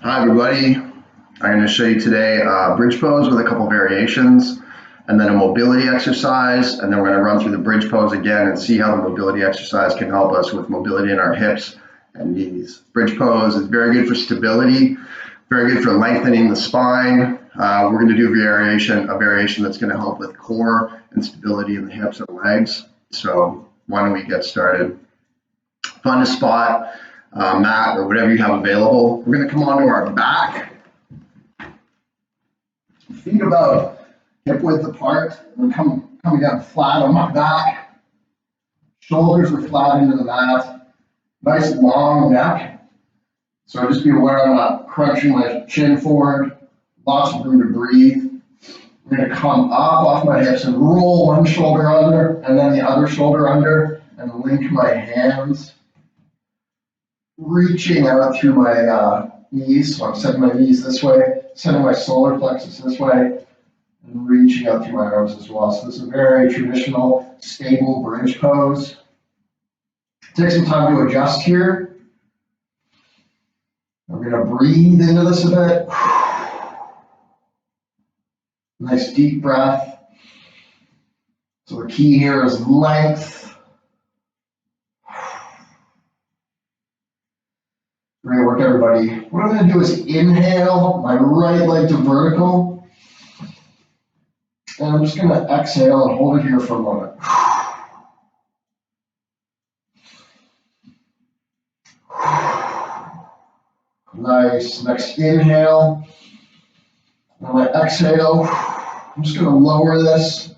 Hi everybody, I'm going to show you today a bridge pose with a couple variations and then a mobility exercise, and then we're going to run through the bridge pose again and see how the mobility exercise can help us with mobility in our hips and knees. Bridge pose is very good for stability, very good for lengthening the spine. We're going to do a variation that's going to help with core and stability in the hips and legs. So why don't we get started? Find a spot, mat or whatever you have available. We're going to come onto our back, feet about hip width apart, and coming down flat on my back. Shoulders are flat into the mat. Nice long neck. So just be aware I'm not crunching my chin forward. Lots of room to breathe. I'm going to come up off my hips and roll one shoulder under and then the other shoulder under and link my hands, reaching out through my knees. So I'm setting my knees this way, setting my solar plexus this way, and reaching out through my arms as well. So this is a very traditional, stable bridge pose. Take some time to adjust here. I'm going to breathe into this a bit. Nice deep breath. So the key here is length. Great work, everybody. What I'm going to do is inhale my right leg to vertical. And I'm just going to exhale and hold it here for a moment. Nice. Next inhale. On my exhale, I'm just going to lower this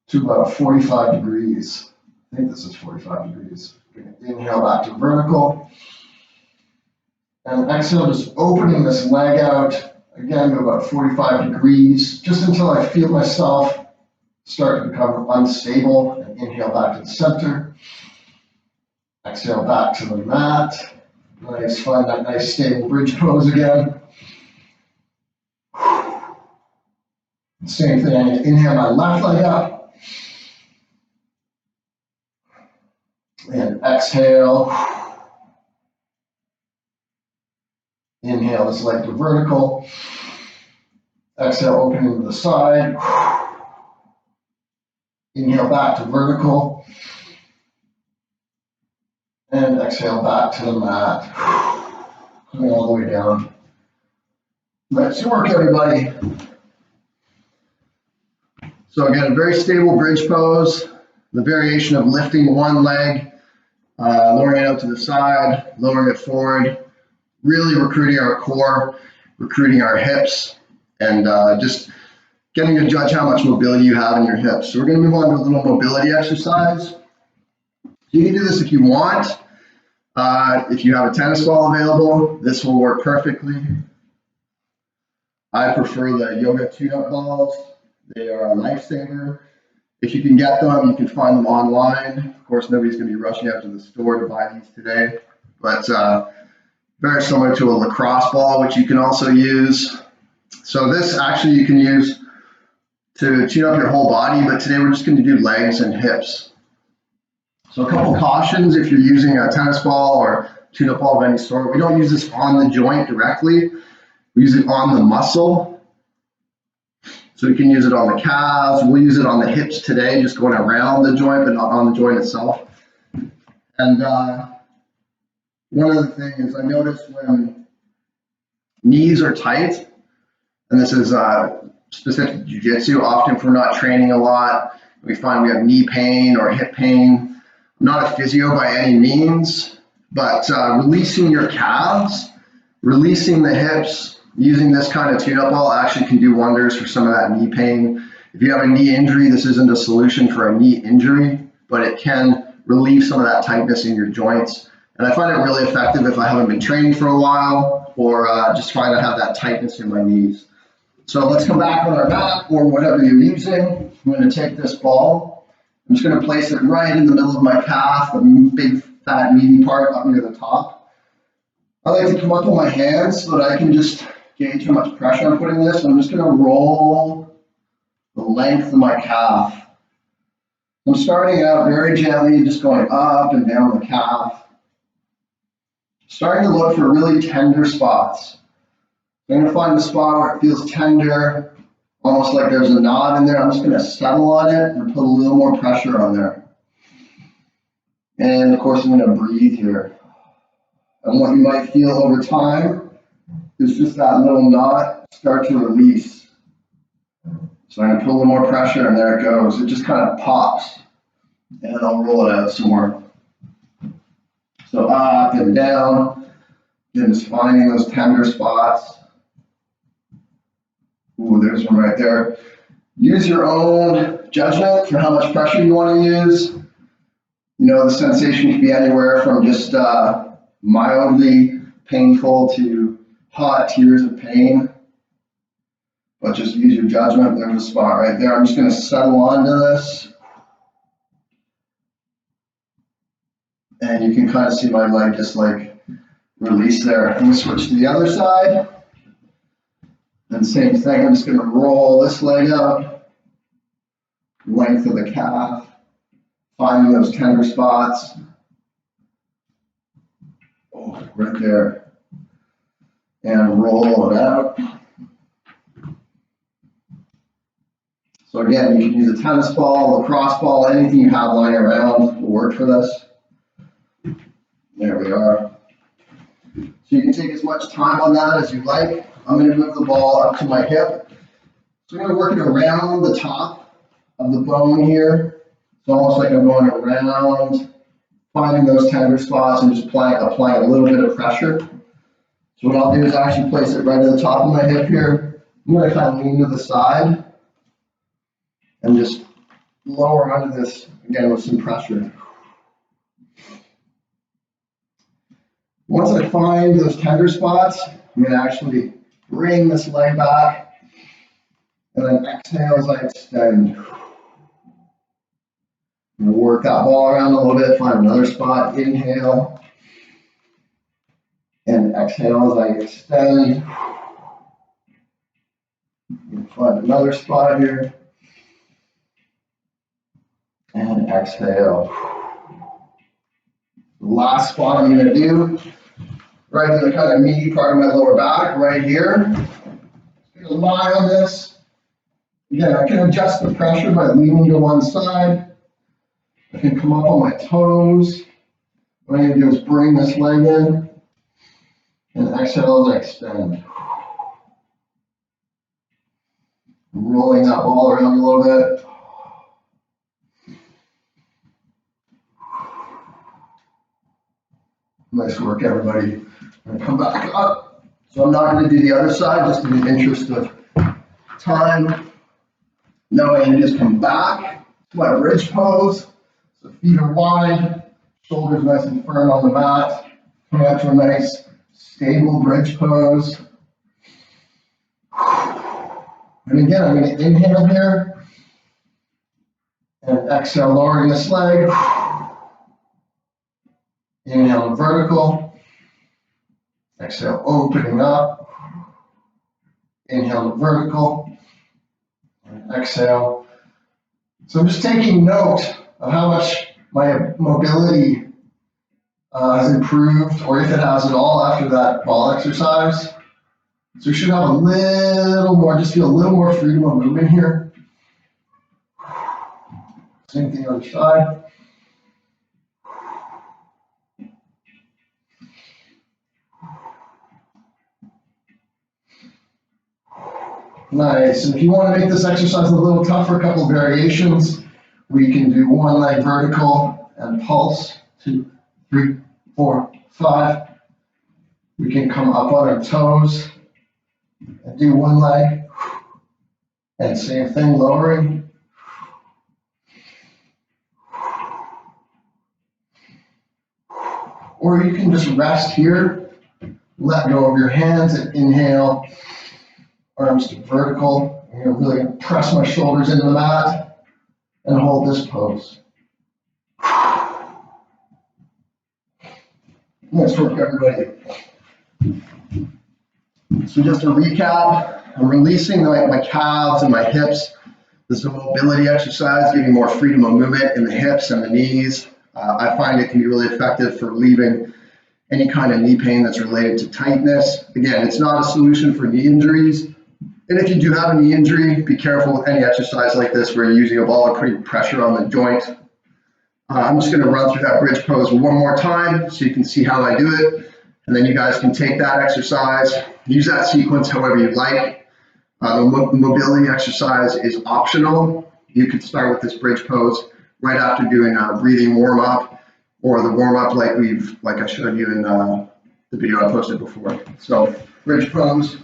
to about 45 degrees. I think this is 45 degrees. Inhale back to vertical. And exhale, just opening this leg out, again to about 45 degrees, just until I feel myself start to become unstable. And inhale back to the center. Exhale back to the mat. Nice, find that nice stable bridge pose again. Same thing, I'm going to inhale my left leg up. And exhale. Inhale this leg to vertical. Exhale, opening to the side. Inhale back to vertical. And exhale back to the mat. Coming all the way down. Nice work, everybody. So again, a very stable bridge pose. The variation of lifting one leg, lowering it out to the side, lowering it forward, really recruiting our core, recruiting our hips, and just getting to judge how much mobility you have in your hips. So we're going to move on to a little mobility exercise. You can do this if you want. If you have a tennis ball available, this will work perfectly. I prefer the yoga tune-up balls. They are a lifesaver. If you can get them, you can find them online. Of course, nobody's going to be rushing out to the store to buy these today, but very similar to a lacrosse ball, which you can also use. So this actually you can use to tune up your whole body, but today we're just going to do legs and hips. So a couple cautions if you're using a tennis ball or tune-up ball of any sort. We don't use this on the joint directly. We use it on the muscle. So we can use it on the calves. We'll use it on the hips today, just going around the joint, but not on the joint itself. And one other thing is I noticed when knees are tight, and this is specific to jiu-jitsu, often if we're not training a lot, we find we have knee pain or hip pain. I'm not a physio by any means, but releasing your calves, releasing the hips, using this kind of tune-up ball actually can do wonders for some of that knee pain. If you have a knee injury, this isn't a solution for a knee injury, but it can relieve some of that tightness in your joints. And I find it really effective if I haven't been training for a while or just trying to have that tightness in my knees. So let's come back on our mat or whatever you're using. I'm going to take this ball. I'm just going to place it right in the middle of my calf, the big fat meaty part up near the top. I like to come up with my hands so that I can just gauge how much pressure I'm putting this. I'm just going to roll the length of my calf. I'm starting out very gently, just going up and down the calf. Starting to look for really tender spots. I'm going to find the spot where it feels tender, almost like there's a knot in there. I'm just going to settle on it and put a little more pressure on there. And of course, I'm going to breathe here. And what you might feel over time is just that little knot start to release. So I'm going to put a little more pressure and there it goes. It just kind of pops. And I'll roll it out some more. So up and down. Again, just finding those tender spots. Ooh, there's one right there. Use your own judgment for how much pressure you want to use. You know, the sensation can be anywhere from just mildly painful to hot tears of pain. But just use your judgment. There's a spot right there. I'm just going to settle onto this. And you can kind of see my leg just like release there. I'm going to switch to the other side. And same thing, I'm just going to roll this leg up, length of the calf, finding those tender spots. Oh, right there. And roll it out. So again, you can use a tennis ball, lacrosse ball, anything you have lying around will work for this. There we are. So you can take as much time on that as you like. I'm going to move the ball up to my hip. So I'm going to work it around the top of the bone here. It's almost like I'm going around, finding those tender spots and just applying a little bit of pressure. So what I'll do is actually place it right at the top of my hip here. I'm going to kind of lean to the side and just lower under this, again, with some pressure. Once I find those tender spots, I'm going to actually bring this leg back and then exhale as I extend. I'm going to work that ball around a little bit, find another spot, inhale, and exhale as I extend. Find another spot here, and exhale. The last spot I'm going to do, right in the kind of meaty part of my lower back, right here. I'm going to lie on this. Again, I can adjust the pressure by leaning to one side. I can come up on my toes. What I'm going to do is bring this leg in and exhale as I extend. Rolling that ball around a little bit. Nice work, everybody. I'm going to come back up. So I'm not going to do the other side, just in the interest of time. Now I'm going to just come back to my bridge pose. So feet are wide, shoulders nice and firm on the mat. Come out to a nice, stable bridge pose. And again, I'm going to inhale here. And exhale, lowering this leg. Inhale, vertical. Exhale, opening up. Inhale to vertical. And exhale. So I'm just taking note of how much my mobility has improved, or if it has at all after that ball exercise. So you should have a little more, just feel a little more freedom of movement here. Same thing on the side. Nice. And if you want to make this exercise a little tougher, a couple of variations, we can do one leg vertical and pulse. 2, 3, 4, 5. We can come up on our toes and do one leg. And same thing, lowering. Or you can just rest here, let go of your hands and inhale. Arms to vertical. I'm going to really press my shoulders into the mat and hold this pose. Nice work, everybody. So just to recap, I'm releasing my calves and my hips. This is a mobility exercise, giving more freedom of movement in the hips and the knees. I find it can be really effective for relieving any kind of knee pain that's related to tightness. Again, it's not a solution for knee injuries. And if you do have a knee injury, be careful with any exercise like this where you're using a ball or putting pressure on the joint. I'm just going to run through that bridge pose one more time so you can see how I do it. And then you guys can take that exercise, use that sequence however you like. The mobility exercise is optional. You could start with this bridge pose right after doing a breathing warm up, or the warm up like I showed you in the video I posted before. So bridge pose.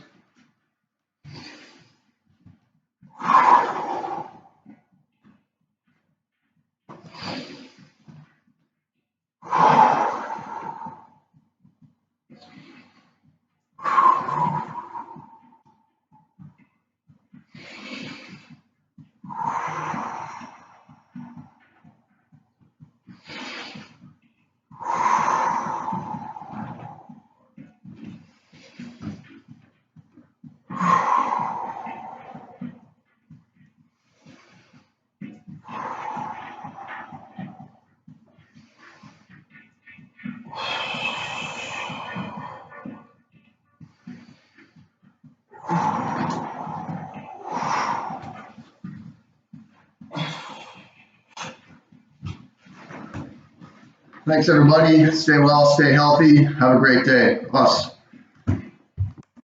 Thanks everybody. Stay well, stay healthy. Have a great day. Us.